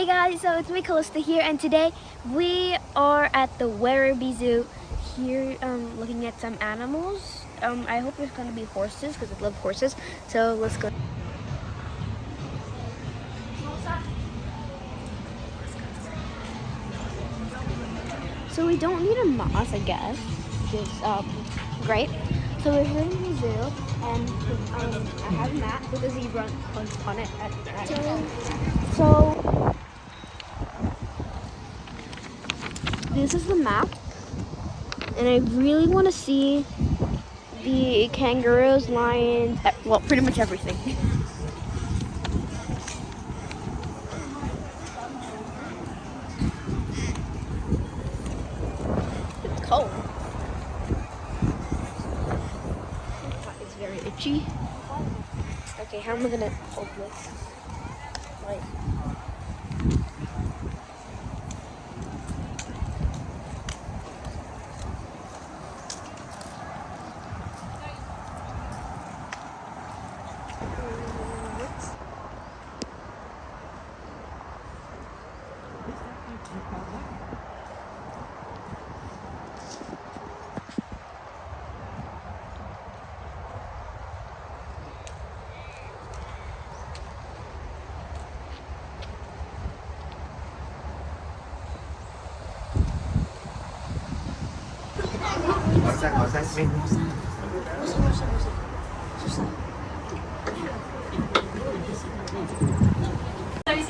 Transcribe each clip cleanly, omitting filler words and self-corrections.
Hey guys, so it's me Calista here, and today we are at the Werribee Zoo here looking at some animals. I hope there's going to be horses because I love horses, so let's go. So we don't need a moth, I guess, which is great. So we're here in the zoo, and I have a map with a zebra on it. So this is the map, and I really want to see the kangaroos, lions, well, pretty much everything. It's cold. It's very itchy. Okay, how am I gonna hold this? Like.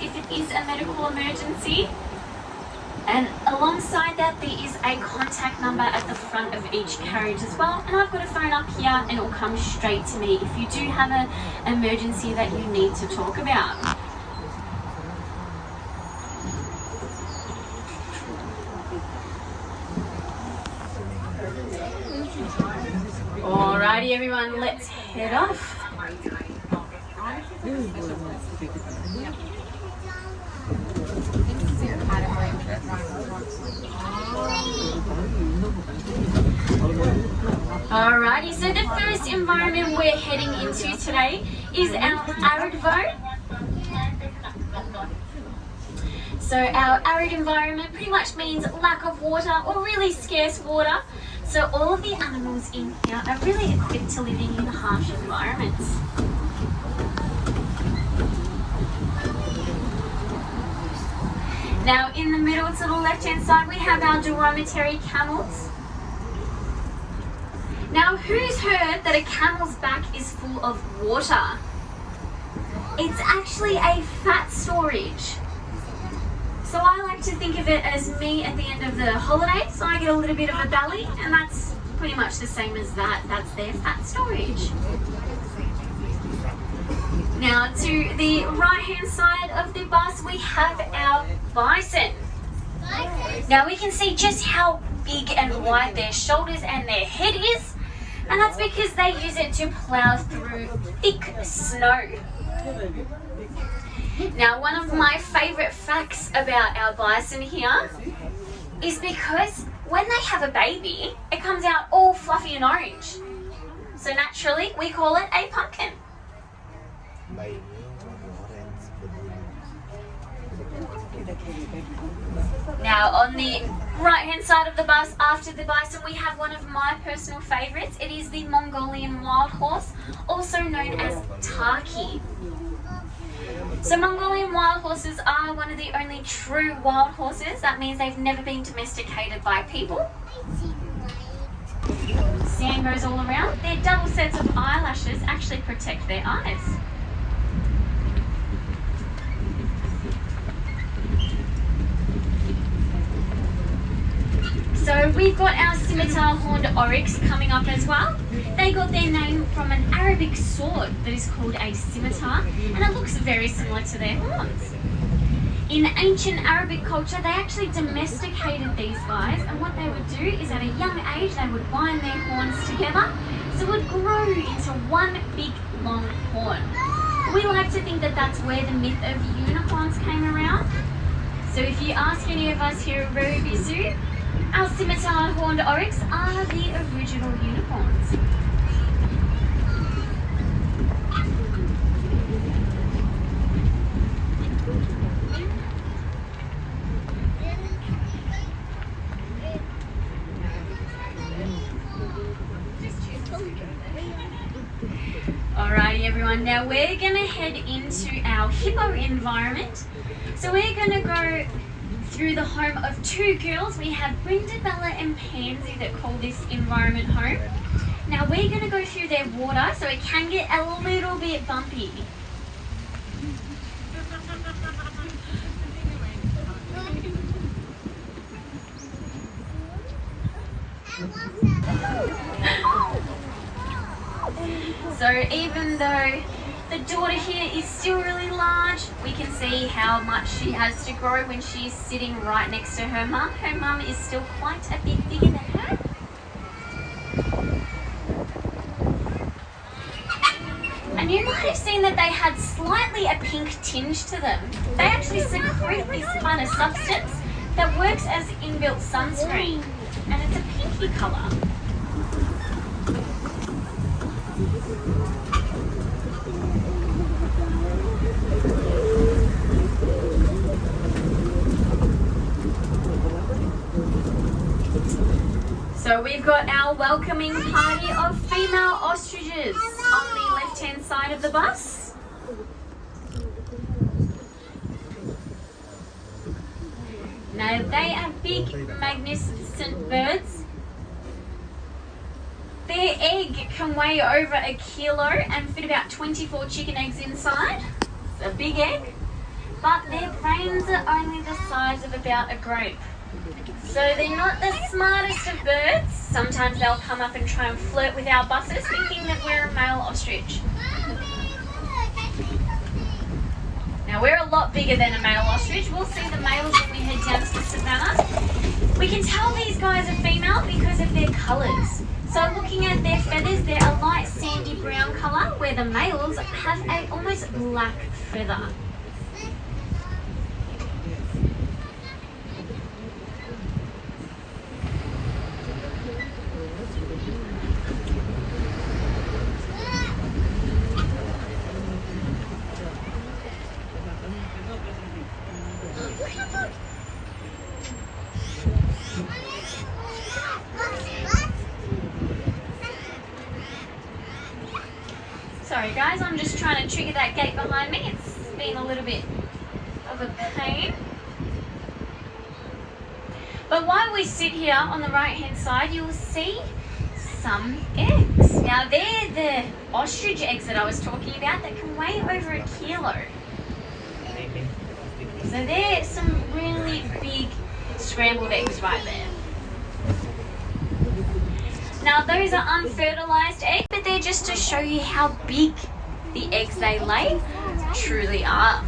If it is a medical emergency, and alongside that there is a contact number at the front of each carriage as well, and I've got a phone up here and it will come straight to me if you do have an emergency that you need to talk about. Alrighty everyone, let's head off. Alrighty, so the first environment we're heading into today is our arid zone. So our arid environment pretty much means lack of water or really scarce water. So all of the animals in here are really equipped to living in harsh environments. Now in the middle to the left hand side we have our dromedary camels. Now who's heard that a camel's back is full of water? It's actually a fat storage. So I like to think of it as me at the end of the holidays. So I get a little bit of a belly, and that's pretty much the same as that. That's their fat storage. Now to the right hand side of the bus we have our bison. Now we can see just how big and wide their shoulders and their head is, and that's because they use it to plow through thick snow. Now one of my favourite facts about our bison here is because when they have a baby, it comes out all fluffy and orange. So naturally we call it a pumpkin. Now on the right hand side of the bus after the bison we have one of my personal favourites. It is the Mongolian wild horse, also known as Taki. So Mongolian wild horses are one of the only true wild horses. That means they've never been domesticated by people. Sand goes all around. Their double sets of eyelashes actually protect their eyes. So we've got our Scimitar horned Oryx coming up as well. They got their name from an Arabic sword that is called a scimitar, and it looks very similar to their horns. In ancient Arabic culture, they actually domesticated these guys, and what they would do is at a young age they would bind their horns together, so it would grow into one big long horn. We like to think that that's where the myth of unicorns came around. So if you ask any of us here at Werribee Zoo, our Scimitar horned Oryx are the original unicorns. everyone. Now we're going to head into our hippo environment. So we're going to go through the home of two girls. We have Brenda, Bella and Pansy that call this environment home. Now we're going to go through their water, so it can get a little bit bumpy. So even though the daughter here is still really large, we can see how much she has to grow when she's sitting right next to her mum. Her mum is still quite a bit bigger than her. And you might have seen that they had slightly a pink tinge to them. They actually secrete this kind of substance that works as inbuilt sunscreen, and it's a pinky colour. So we've got our welcoming party of female ostriches on the left-hand side of the bus. Now they are big, magnificent birds. Their egg can weigh over 1 kilo and fit about 24 chicken eggs inside. It's a big egg, but their brains are only the size of about a grape. So they're not the smartest of birds. Sometimes they'll come up and try and flirt with our buses thinking that we're a male ostrich. Now we're a lot bigger than a male ostrich. We'll see the males when we head down to the savannah. We can tell these guys are female because of their colours. So looking at their feathers, they're a light sandy brown colour, where the males have a almost black feather. Sorry guys, I'm just trying to trigger that gate behind me. It's been a little bit of a pain. But while we sit here on the right hand side, you'll see some eggs. Now they're the ostrich eggs that I was talking about that can weigh over 1 kilo. So they're some really big scrambled eggs right there. Now those are unfertilized eggs, but they're just to show you how big the eggs they lay truly are.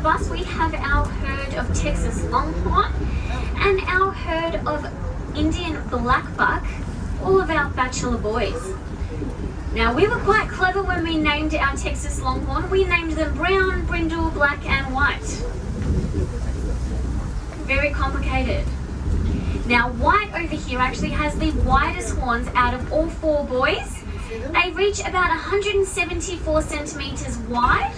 Bus, we have our herd of Texas Longhorn and our herd of Indian Blackbuck, all of our bachelor boys. Now we were quite clever when we named our Texas Longhorn. We named them brown, brindle, black and white. Very complicated. Now white over here actually has the widest horns out of all 4 boys. They reach about 174 centimeters wide.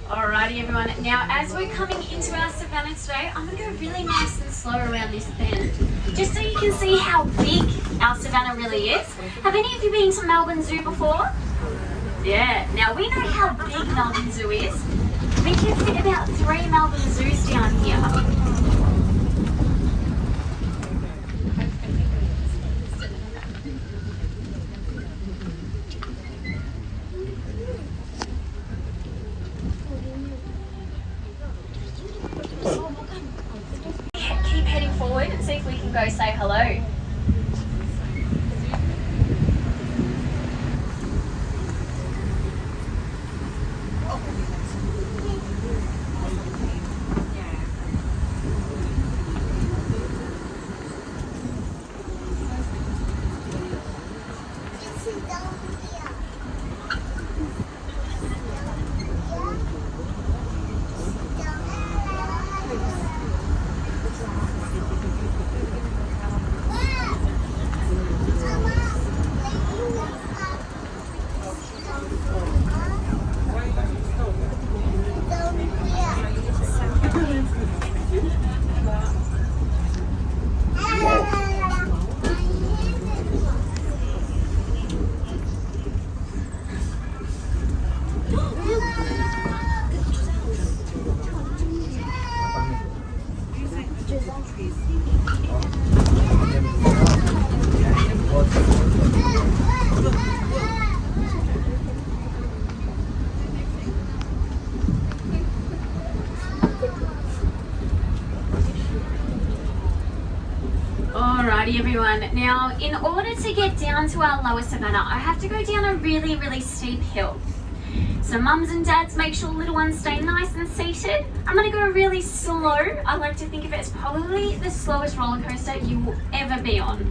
Alrighty everyone, now as we're coming into our savannah today, I'm going to go really nice and slow around this bend, just so you can see how big our savannah really is. Have any of you been to Melbourne Zoo before? Yeah, now we know how big Melbourne Zoo is. We can fit about 3 Melbourne Zoos down here. Keep heading forward and see if we can go say hello. Alrighty everyone, now in order to get down to our lower savannah, I have to go down a really, really steep hill. So mums and dads, make sure little ones stay nice and seated. I'm going to go really slow. I like to think of it as probably the slowest roller coaster you will ever be on.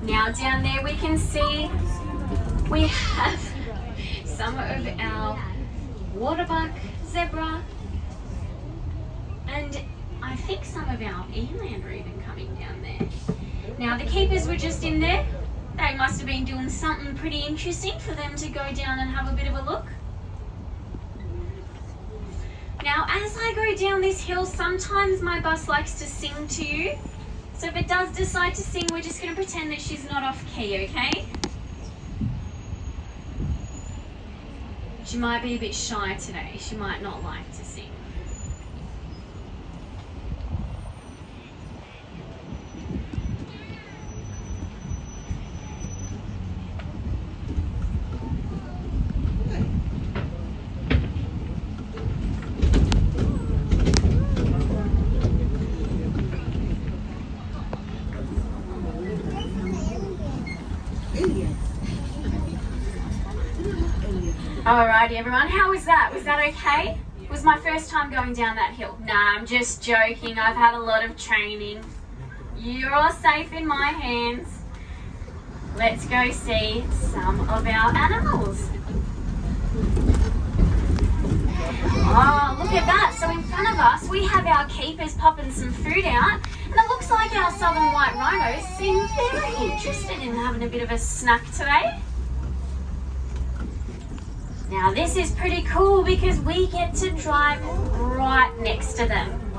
Now down there we can see we have some of our waterbuck, zebra, and I think some of our eland are even coming down there. Now the keepers were just in there. They must have been doing something pretty interesting for them to go down and have a bit of a look. Now as I go down this hill, sometimes my bus likes to sing to you. So if it does decide to sing, we're just going to pretend that she's not off key, okay? She might be a bit shy today. She might not like to sing. Alrighty everyone, how was that? Was that okay? It was my first time going down that hill. Nah, I'm just joking. I've had a lot of training. You're all safe in my hands. Let's go see some of our animals. Oh, look at that. So in front of us, we have our keepers popping some food out. And it looks like our southern white rhinos seem very interested in having a bit of a snack today. Now this is pretty cool because we get to drive right next to them.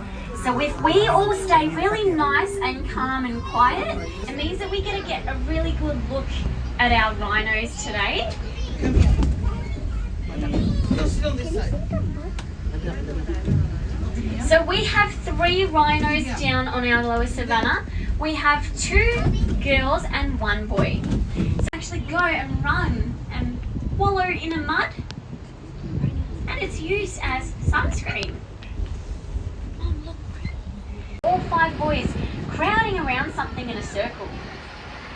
So if we all stay really nice and calm and quiet, it means that we get to get a really good look at our rhinos today. So we have 3 rhinos down on our lower savannah. We have 2 girls and 1 boy. So actually go and run and wallow in the mud, and it's used as sunscreen. All 5 boys crowding around something in a circle.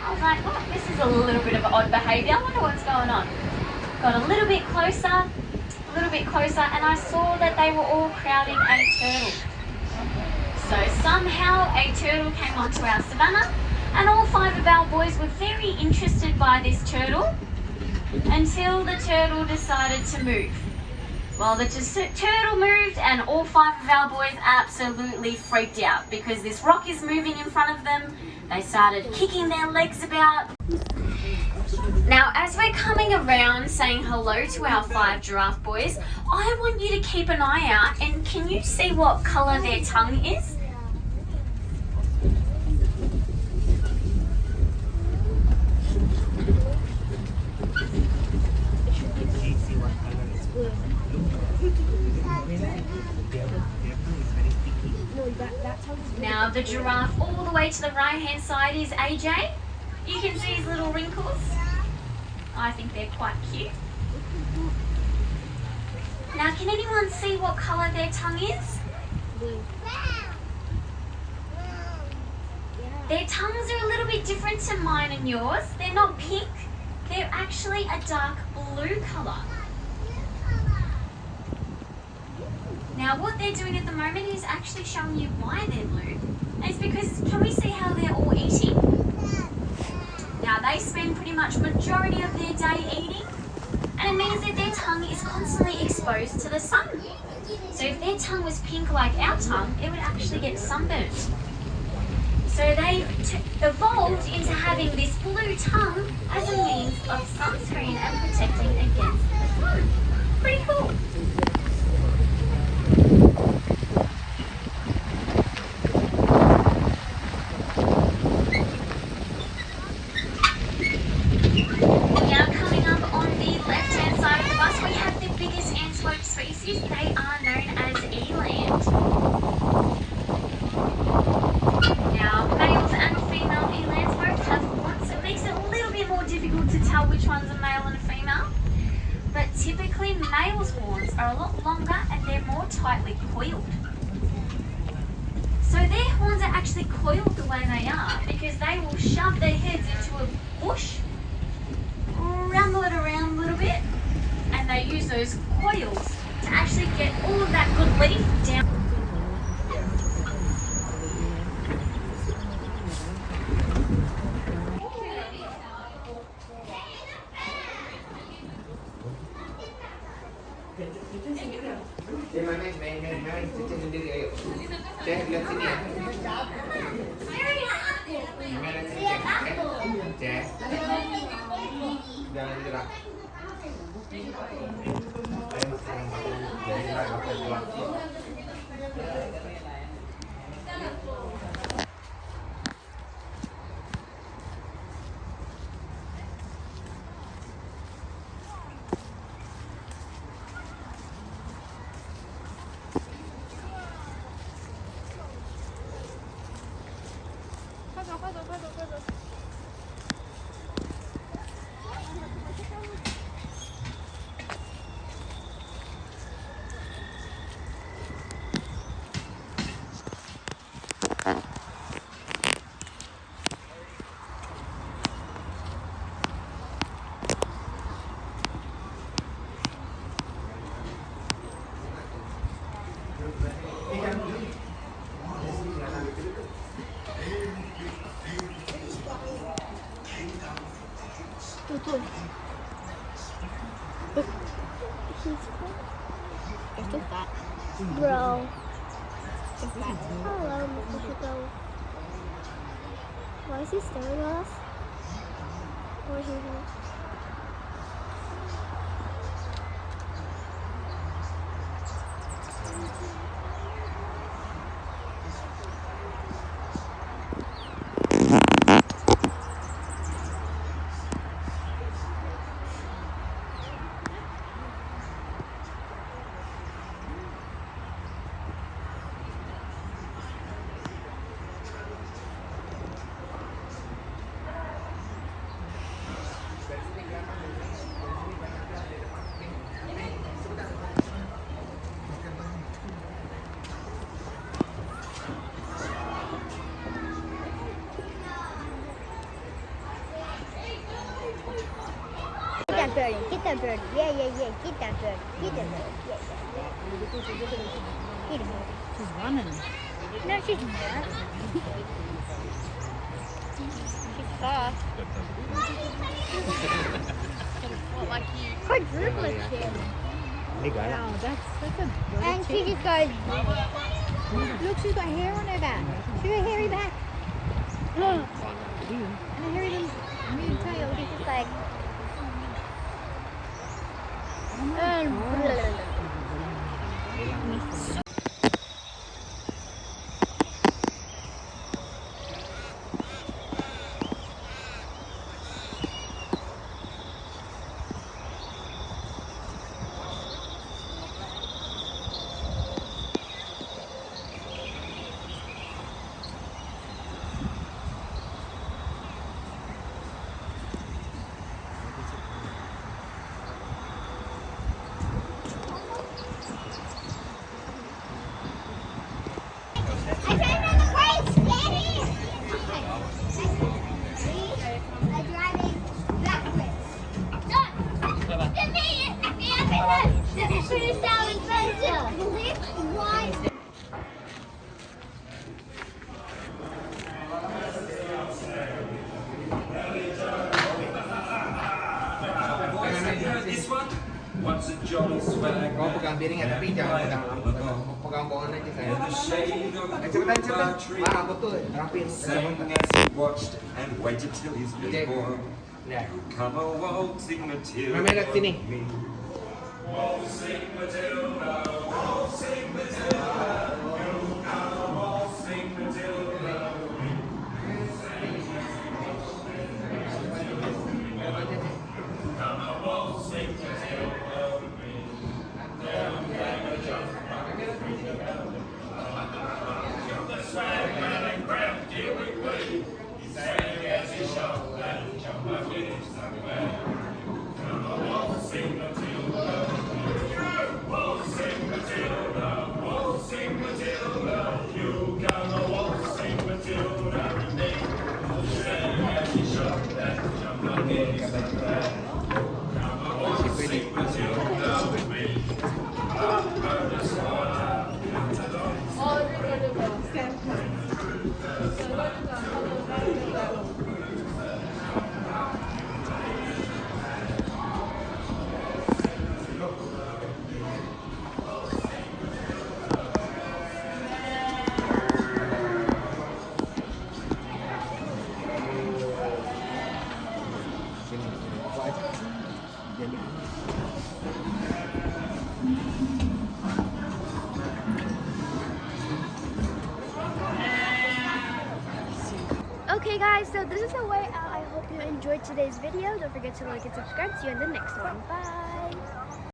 I was like, oh, this is a little bit of odd behaviour. I wonder what's going on. Got a little bit closer, and I saw that they were all crowding a turtle. So somehow a turtle came onto our savannah, and all 5 of our boys were very interested by this turtle until the turtle decided to move. Well, the turtle moved and all 5 of our boys absolutely freaked out because this rock is moving in front of them. They started kicking their legs about. Now, as we're coming around saying hello to our 5 giraffe boys, I want you to keep an eye out, and can you see what colour their tongue is? Now the giraffe all the way to the right hand side is AJ. You can see his little wrinkles. I think they're quite cute. Now can anyone see what colour their tongue is? Their tongues are a little bit different to mine and yours. They're not pink, they're actually a dark blue colour. Now what they're doing at the moment is actually showing you why they're blue. And it's because, can we see how they're all eating? Now they spend pretty much majority of their day eating, and it means that their tongue is constantly exposed to the sun. So if their tongue was pink like our tongue, it would actually get sunburnt. So they evolved into having this blue tongue as a means of sunscreen and protecting against the sun. Pretty cool. They are known as eland. Now, males and female elands both have horns, so it makes it a little bit more difficult to tell which one's a male and a female. But typically, males' horns are a lot longer and they're more tightly coiled. their horns are actually coiled the way they are because they will shove their heads into a bush, rumble it around a little bit, and they use those coils to actually get all of that good leaf down. Cek sendiri, ayo. Cek, lihat sini ya. Cek. Jangan gerak. Tuh. It's too fat. Bro. Too fat. Hello, Mosquito. Why is he staring at us? Or is he here? Get that bird. Yeah. Get that bird. Get that bird. Yeah. Get him. She's running. No, she's not. She's soft. Like you. Quadruplet kid. Wow, that's a And she just goes. Look, she's got hair on her back. She's got a hairy back. Look. And a hairy little weird tail. She's just like. Kau pegang piringnya tapi jangan pegang lampu. Pegang pohon aja saya. Cepetan. Mana betul rapiin. Cek. Ya. Mama lihat sini. Okay guys, so this is the way out. I hope you enjoyed today's video. Don't forget to like and subscribe. See you in the next one. Bye.